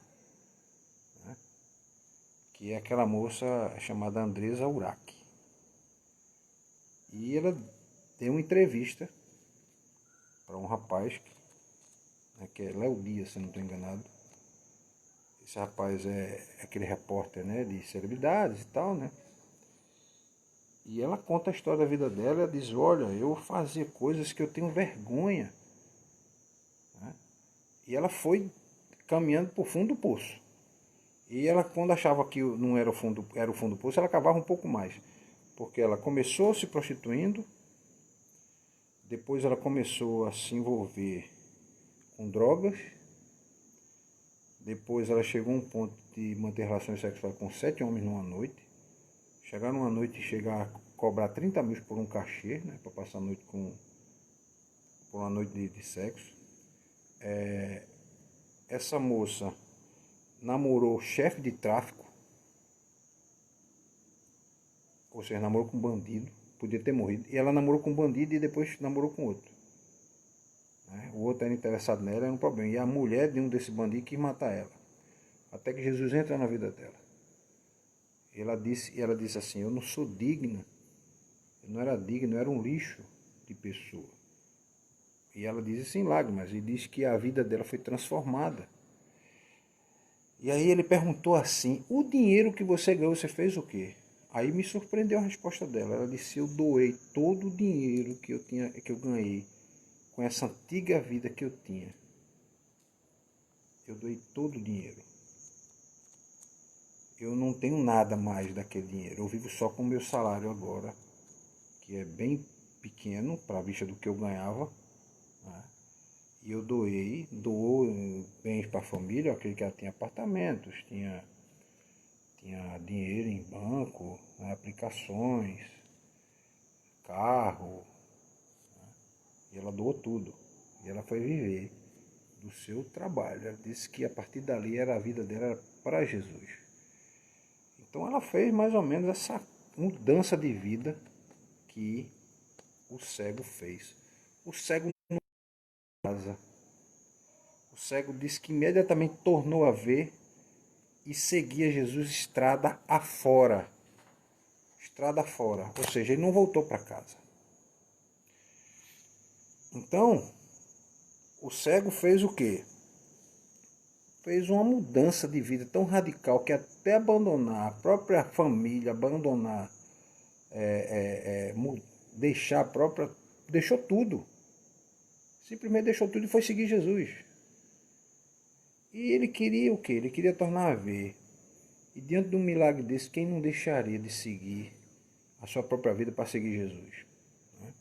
Né? Que é aquela moça chamada Andresa Urach. E ela deu uma entrevista para um rapaz, né, que é Léo Dias, se não estou enganado. Esse rapaz é aquele repórter, né, de celebridades e tal, né? E ela conta a história da vida dela. Ela diz: olha, eu fazia coisas que eu tenho vergonha. Né? E ela foi caminhando por fundo do poço. E ela, quando achava que não era era o fundo do poço, ela cavava um pouco mais. Porque ela começou se prostituindo, depois ela começou a se envolver com drogas, depois ela chegou a um ponto de manter relações sexuais com 7 homens numa noite. Chegar numa noite e chegar a cobrar 30 mil por um cachê, né, para passar a noite por uma noite de sexo. Essa moça namorou chefe de tráfico, ou seja, namorou com bandido, podia ter morrido. E ela namorou com bandido e depois namorou com outro. O outro era interessado nela, era um problema. E a mulher de um desses bandidos quis matar ela. Até que Jesus entra na vida dela. Ela disse assim: eu não sou digna. Eu não era digna, eu era um lixo de pessoa. E ela diz isso em lágrimas. E diz que a vida dela foi transformada. E aí ele perguntou assim: o dinheiro que você ganhou, você fez o quê? Aí me surpreendeu a resposta dela. Ela disse: eu doei todo o dinheiro que eu ganhei com essa antiga vida que eu tinha. Eu doei todo o dinheiro. Eu não tenho nada mais daquele dinheiro. Eu vivo só com o meu salário agora, que é bem pequeno para a vista do que eu ganhava. Né? E eu dou bens para a família. Aquele que tinha apartamentos, tinha dinheiro em banco, né, aplicações, carro. Né? E ela doou tudo. E ela foi viver do seu trabalho. Ela disse que a partir dali a vida dela era para Jesus. Então ela fez mais ou menos essa mudança de vida que o cego fez. O cego não casa. O cego disse que imediatamente tornou a ver e seguia Jesus estrada afora. Estrada afora. Ou seja, ele não voltou para casa. Então, o cego fez o quê? Fez uma mudança de vida tão radical que até abandonar a própria família, abandonar, deixar a própria... Deixou tudo. Simplesmente deixou tudo e foi seguir Jesus. E ele queria o quê? Ele queria tornar a ver. E diante de um milagre desse, quem não deixaria de seguir a sua própria vida para seguir Jesus? Né?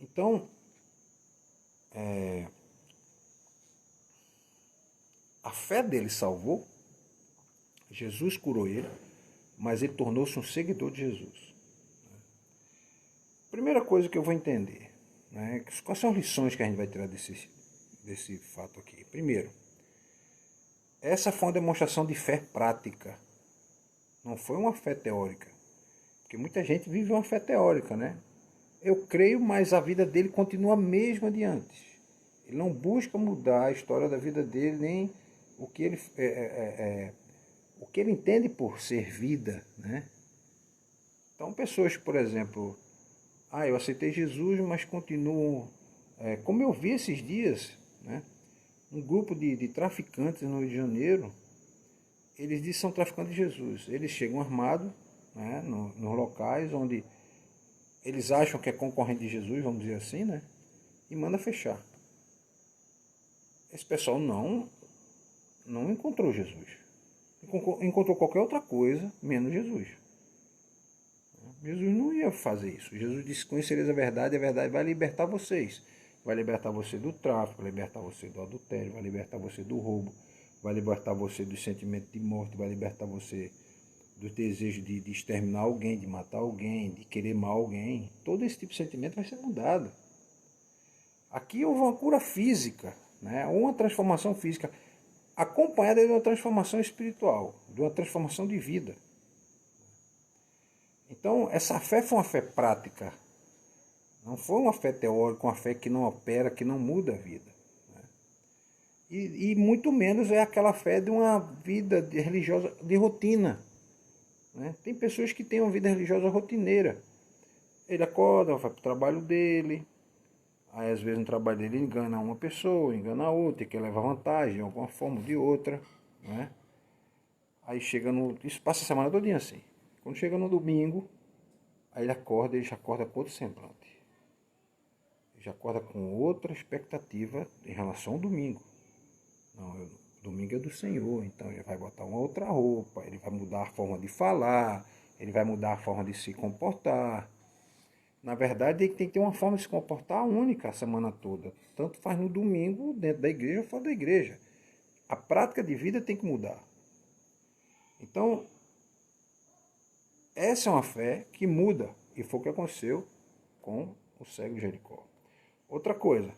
Então, a fé dele salvou, Jesus curou ele, mas ele tornou-se um seguidor de Jesus. Primeira coisa que eu vou entender, né? Quais são as lições que a gente vai tirar desse fato aqui? Primeiro, essa foi uma demonstração de fé prática, não foi uma fé teórica. Porque muita gente vive uma fé teórica, né? Eu creio, mas a vida dele continua a mesma de antes. Ele não busca mudar a história da vida dele, nem o que ele, o que ele entende por ser vida, né? Então, pessoas, por exemplo, eu aceitei Jesus, mas continuo... como eu vi esses dias, né? Um grupo de traficantes no Rio de Janeiro, eles dizem que são traficantes de Jesus. Eles chegam armados, né, nos locais onde eles acham que é concorrente de Jesus, vamos dizer assim, né? E manda fechar. Esse pessoal não encontrou Jesus. Encontrou qualquer outra coisa, menos Jesus. Jesus não ia fazer isso. Jesus disse: conhecereis a verdade vai libertar vocês. Vai libertar você do tráfico, vai libertar você do adultério, vai libertar você do roubo, vai libertar você do sentimento de morte, vai libertar você do desejo de exterminar alguém, de matar alguém, de querer mal alguém. Todo esse tipo de sentimento vai ser mudado. Aqui houve uma cura física, né? Uma transformação física, acompanhada de uma transformação espiritual, de uma transformação de vida. Então, essa fé foi uma fé prática. Não foi uma fé teórica, uma fé que não opera, que não muda a vida. Né? E muito menos é aquela fé de uma vida religiosa de rotina. Né? Tem pessoas que têm uma vida religiosa rotineira. Ele acorda, vai para o trabalho dele, aí às vezes no trabalho dele engana uma pessoa, engana a outra, quer levar vantagem de alguma forma ou de outra. Né? Aí chega no... Isso passa a semana todinha assim. Quando chega no domingo, aí ele já acorda com outro semblante. Ele já acorda com outra expectativa em relação ao domingo. Não, domingo é do Senhor, então ele vai botar uma outra roupa, ele vai mudar a forma de falar, ele vai mudar a forma de se comportar. Na verdade, ele tem que ter uma forma de se comportar única a semana toda. Tanto faz no domingo, dentro da igreja ou fora da igreja. A prática de vida tem que mudar. Então, essa é uma fé que muda. E foi o que aconteceu com o cego de Jericó. Outra coisa,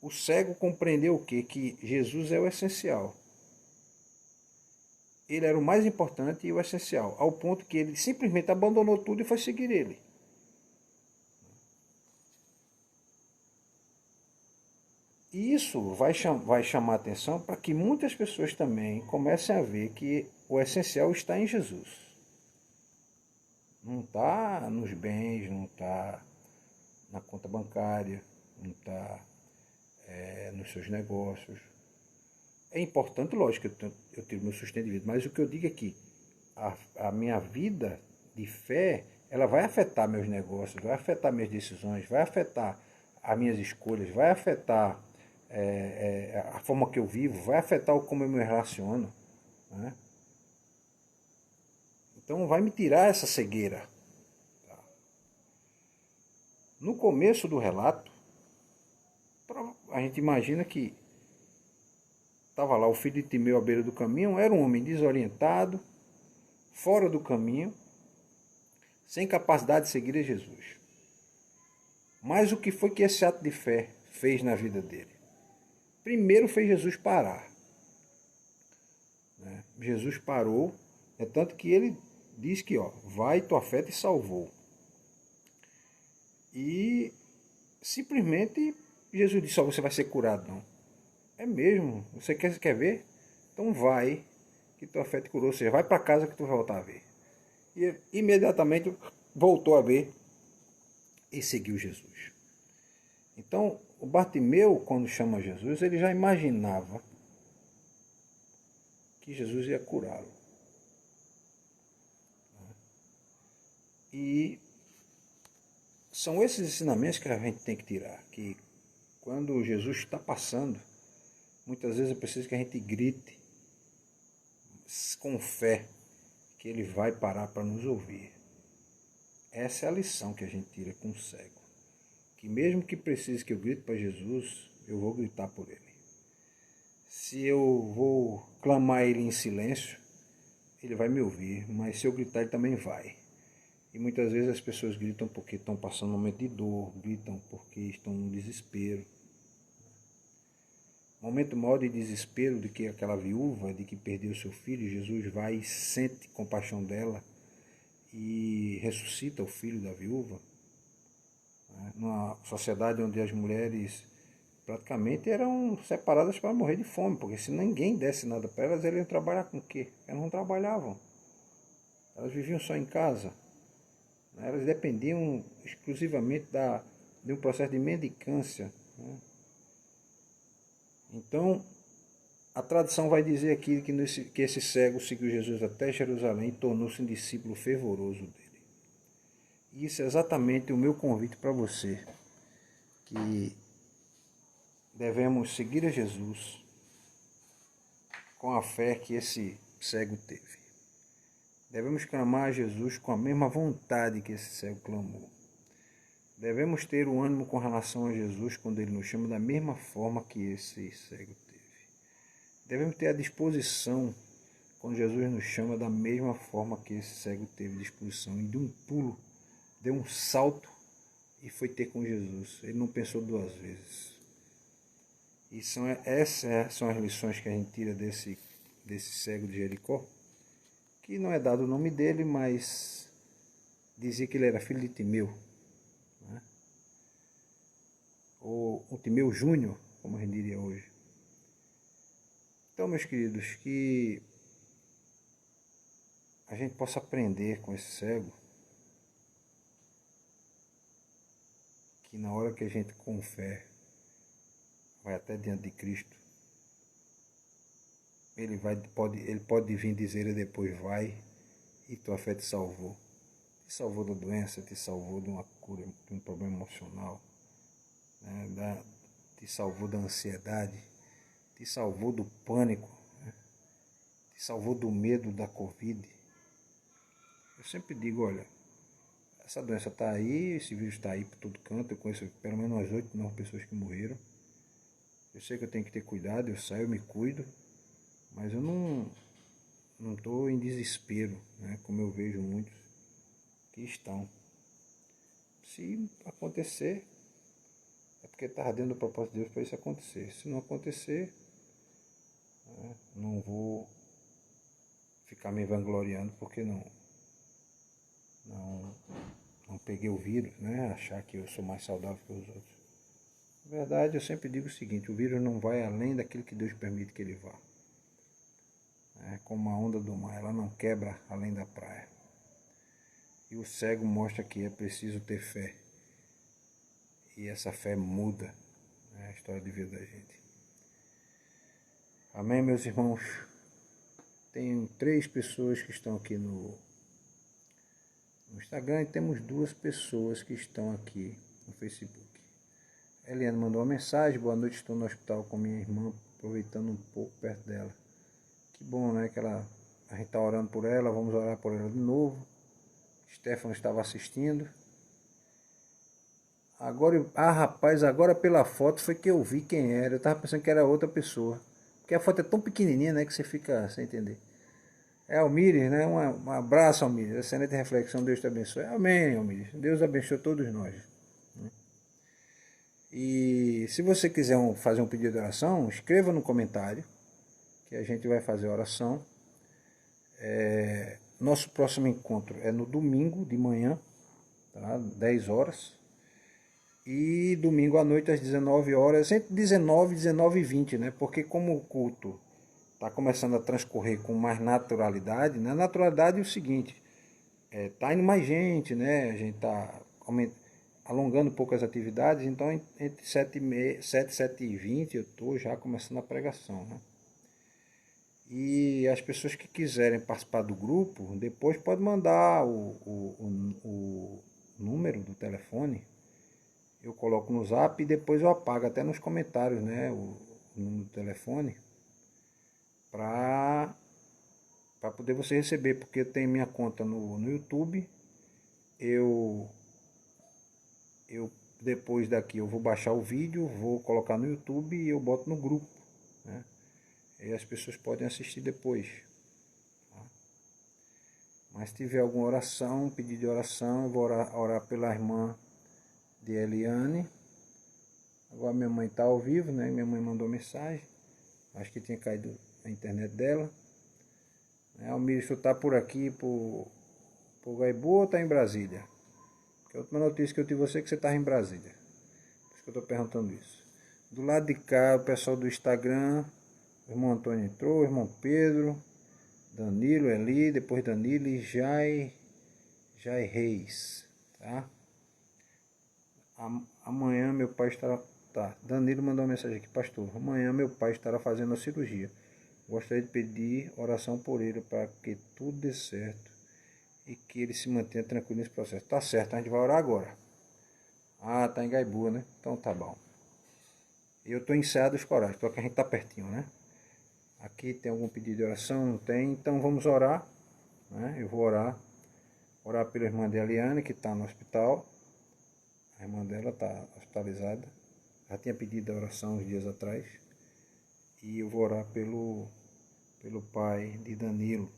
o cego compreendeu o quê? Que Jesus é o essencial. Ele era o mais importante e o essencial, ao ponto que ele simplesmente abandonou tudo e foi seguir ele. E isso vai chamar a atenção para que muitas pessoas também comecem a ver que o essencial está em Jesus. Não está nos bens, não está na conta bancária, não está nos seus negócios. É importante, lógico, eu tiro meu sustento de vida, mas o que eu digo é que a minha vida de fé, ela vai afetar meus negócios, vai afetar minhas decisões, vai afetar as minhas escolhas, vai afetar a forma que eu vivo, vai afetar como eu me relaciono. Né? Então vai me tirar essa cegueira. No começo do relato, a gente imagina que estava lá o filho de Timeu à beira do caminho, era um homem desorientado, fora do caminho, sem capacidade de seguir a Jesus. Mas o que foi que esse ato de fé fez na vida dele? Primeiro fez Jesus parar. Né? Jesus parou, é tanto que ele diz que, vai, tua fé te salvou. E simplesmente Jesus disse: você vai ser curado. Não. É mesmo? Você quer ver? Então vai, que tua fé te curou. Ou seja, vai para casa que tu vai voltar a ver. E imediatamente voltou a ver e seguiu Jesus. Então, o Bartimeu, quando chama Jesus, ele já imaginava que Jesus ia curá-lo. E são esses ensinamentos que a gente tem que tirar, que quando Jesus está passando, muitas vezes é preciso que a gente grite com fé que ele vai parar para nos ouvir. Essa é a lição que a gente tira com o cego. Que mesmo que precise que eu grite para Jesus, eu vou gritar por ele. Se eu vou clamar ele em silêncio, ele vai me ouvir, mas se eu gritar, ele também vai. E muitas vezes as pessoas gritam porque estão passando um momento de dor, gritam porque estão no desespero. Momento maior de desespero do que aquela viúva de que perdeu seu filho, Jesus vai e sente compaixão dela e ressuscita o filho da viúva. Numa sociedade onde as mulheres praticamente eram separadas para morrer de fome, porque se ninguém desse nada para elas, elas iam trabalhar com o quê? Elas não trabalhavam. Elas viviam só em casa. Elas dependiam exclusivamente de um processo de mendicância. Então, a tradição vai dizer aqui que esse cego seguiu Jesus até Jerusalém e tornou-se um discípulo fervoroso dele. E isso é exatamente o meu convite para você, que devemos seguir a Jesus com a fé que esse cego teve. Devemos clamar a Jesus com a mesma vontade que esse cego clamou. Devemos ter o ânimo com relação a Jesus quando ele nos chama da mesma forma que esse cego teve. Devemos ter a disposição quando Jesus nos chama da mesma forma que esse cego teve disposição. E de um pulo, deu um salto e foi ter com Jesus. Ele não pensou duas vezes. E essas são as lições que a gente tira desse cego de Jericó, que não é dado o nome dele, mas dizia que ele era filho de Timeu, né? Ou o Timeu Júnior, como a gente diria hoje. Então, meus queridos, que a gente possa aprender com esse cego, que na hora que a gente com fé vai até diante de Cristo, ele pode vir dizer e depois vai, e tua fé te salvou. Te salvou da doença, te salvou de uma cura, de um problema emocional, né? Te salvou da ansiedade, te salvou do pânico, né? Te salvou do medo da Covid. Eu sempre digo, olha, essa doença está aí, esse vírus está aí por todo canto, eu conheço pelo menos umas 8, 9 pessoas que morreram. Eu sei que eu tenho que ter cuidado, eu saio, eu me cuido, mas eu não estou em desespero, né, como eu vejo muitos que estão. Se acontecer, é porque está dentro do propósito de Deus para isso acontecer. Se não acontecer, né, não vou ficar me vangloriando porque não peguei o vírus, né, achar que eu sou mais saudável que os outros. Na verdade, eu sempre digo o seguinte, o vírus não vai além daquilo que Deus permite que ele vá. É como a onda do mar, ela não quebra além da praia. E o cego mostra que é preciso ter fé. E essa fé muda, né, a história de vida da gente. Amém, meus irmãos? Tenho 3 pessoas que estão aqui no Instagram e temos 2 pessoas que estão aqui no Facebook. A Eliane mandou uma mensagem, boa noite, estou no hospital com minha irmã, aproveitando um pouco perto dela. Que bom, né, que a gente está orando por ela, vamos orar por ela de novo. Stefano estava assistindo. Rapaz, agora pela foto foi que eu vi quem era. Eu estava pensando que era outra pessoa. Porque a foto é tão pequenininha, né, que você fica sem entender. É Almires, né? Um abraço, Almires. Excelente reflexão, Deus te abençoe. Amém, Almires. Deus abençoe todos nós. E se você quiser fazer um pedido de oração, escreva no comentário, que a gente vai fazer a oração. Nosso próximo encontro é no domingo de manhã, tá? 10 horas. E domingo à noite às 19 horas, entre 19 e 19h20, né? Porque como o culto está começando a transcorrer com mais naturalidade, né? Naturalidade é o seguinte, tá indo mais gente, né? A gente está alongando um pouco as atividades, então entre 7 e 7h20 eu estou já começando a pregação, né? E as pessoas que quiserem participar do grupo, depois pode mandar o número do telefone, eu coloco no zap e depois eu apago até nos comentários, né, o número do telefone, para poder você receber, porque tem minha conta no YouTube. Eu depois daqui eu vou baixar o vídeo, vou colocar no YouTube e eu boto no grupo, né? E as pessoas podem assistir depois, tá? Mas se tiver alguma oração, pedido de oração, eu vou orar pela irmã de Eliane. Agora minha mãe está ao vivo, né? Minha mãe mandou mensagem, acho que tinha caído a internet dela. Almir, você está por aqui, por Gaibu, ou está em Brasília? Porque a última notícia que eu tive você é que você estava em Brasília. Por isso que eu estou perguntando isso. Do lado de cá, o pessoal do Instagram, o irmão Antônio entrou, o irmão Pedro, Danilo, Eli, depois Danilo e Jai Reis, tá? Amanhã meu pai estará... Tá, Danilo mandou uma mensagem aqui, pastor. Amanhã meu pai estará fazendo a cirurgia. Gostaria de pedir oração por ele para que tudo dê certo e que ele se mantenha tranquilo nesse processo. Tá certo, a gente vai orar agora. Ah, tá em Gaibu, né? Então tá bom. Eu tô em Serra dos Corais, porque a gente tá pertinho, né? Aqui tem algum pedido de oração? Não tem? Então vamos orar, né? Eu vou orar pela irmã de Eliane, que está no hospital. A irmã dela está hospitalizada. Já tinha pedido a oração uns dias atrás. E eu vou orar pelo pai de Danilo.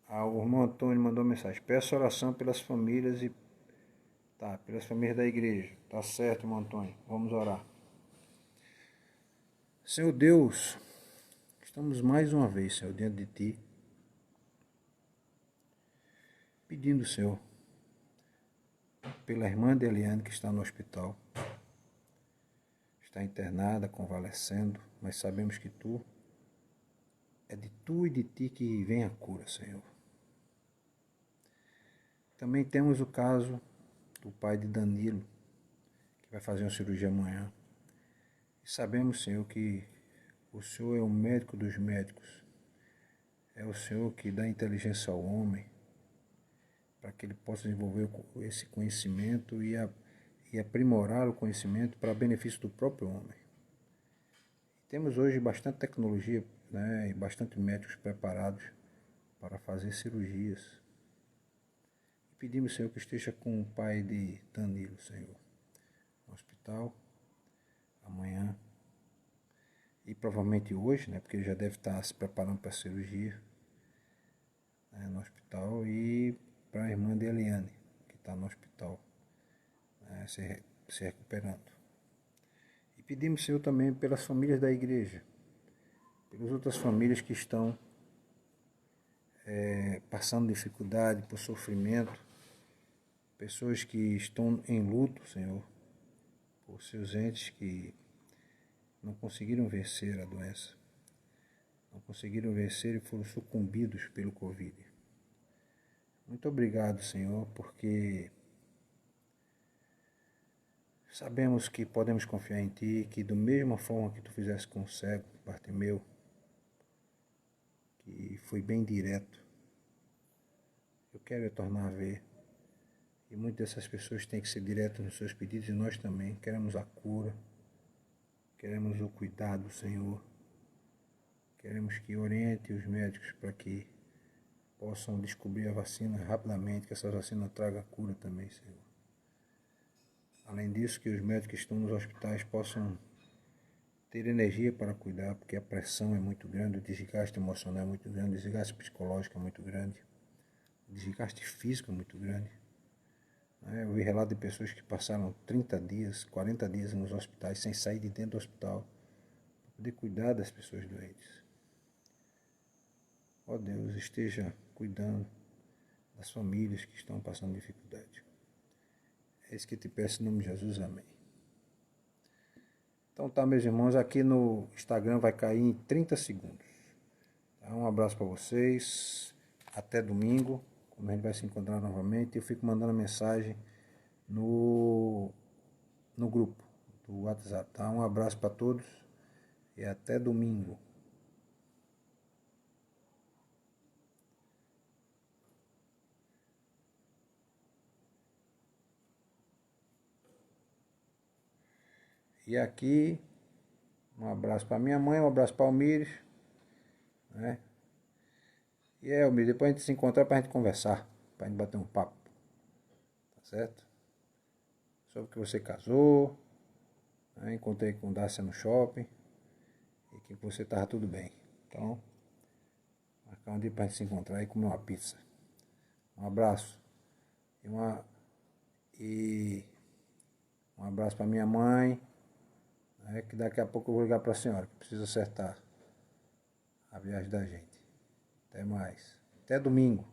O irmão Antônio mandou mensagem: peço oração pelas famílias pelas famílias da igreja. Tá certo, irmão Antônio. Vamos orar. Senhor Deus, estamos mais uma vez, Senhor, diante de Ti, pedindo, Senhor, pela irmã de Eliane que está no hospital. Está internada, convalescendo, mas sabemos que é de Tu e de Ti que vem a cura, Senhor. Também temos o caso do pai de Danilo, que vai fazer uma cirurgia amanhã. E sabemos, Senhor, que o Senhor é o médico dos médicos. É o Senhor que dá inteligência ao homem para que ele possa desenvolver esse conhecimento e aprimorar o conhecimento para benefício do próprio homem. Temos hoje bastante tecnologia, né, e bastante médicos preparados para fazer cirurgias. E pedimos, Senhor, que esteja com o pai de Danilo, Senhor, no hospital amanhã. E provavelmente hoje, né, porque ele já deve estar se preparando para a cirurgia, né, no hospital. E para a irmã de Eliane, que está no hospital, né, se recuperando. E pedimos, Senhor, também pelas famílias da igreja, pelas outras famílias que estão passando dificuldade, por sofrimento, pessoas que estão em luto, Senhor, por seus entes que não conseguiram vencer a doença, não conseguiram vencer e foram sucumbidos pelo Covid. Muito obrigado, Senhor, porque sabemos que podemos confiar em Ti, que da mesma forma que Tu fizeste com o cego, Bartimeu, que foi bem direto, eu quero tornar a ver. E muitas dessas pessoas têm que ser diretas nos seus pedidos, e nós também queremos a cura, queremos o cuidado, Senhor. Queremos que oriente os médicos para que possam descobrir a vacina rapidamente, que essa vacina traga a cura também, Senhor. Além disso, que os médicos que estão nos hospitais possam ter energia para cuidar, porque a pressão é muito grande, o desgaste emocional é muito grande, o desgaste psicológico é muito grande, o desgaste físico é muito grande. Eu vi relato de pessoas que passaram 30 dias, 40 dias nos hospitais sem sair de dentro do hospital, para poder cuidar das pessoas doentes. Ó Deus, esteja cuidando das famílias que estão passando dificuldade. É isso que te peço em nome de Jesus, amém. Então tá, meus irmãos, aqui no Instagram vai cair em 30 segundos. Tá? Um abraço para vocês, até domingo, quando a gente vai se encontrar novamente. Eu fico mandando mensagem no grupo do WhatsApp. Tá? Um abraço para todos e até domingo. E aqui, um abraço para minha mãe, um abraço para o Almires, né? E Almires, depois a gente se encontrar para a gente conversar, para a gente bater um papo, tá certo? Soube que você casou, né? Encontrei com Dácia no shopping e que você tava tudo bem. Então, marcar um dia para a gente se encontrar e comer uma pizza. Um abraço e um abraço para minha mãe, né? Que daqui a pouco eu vou ligar para a senhora, que precisa acertar a viagem da gente. Até mais. Até domingo.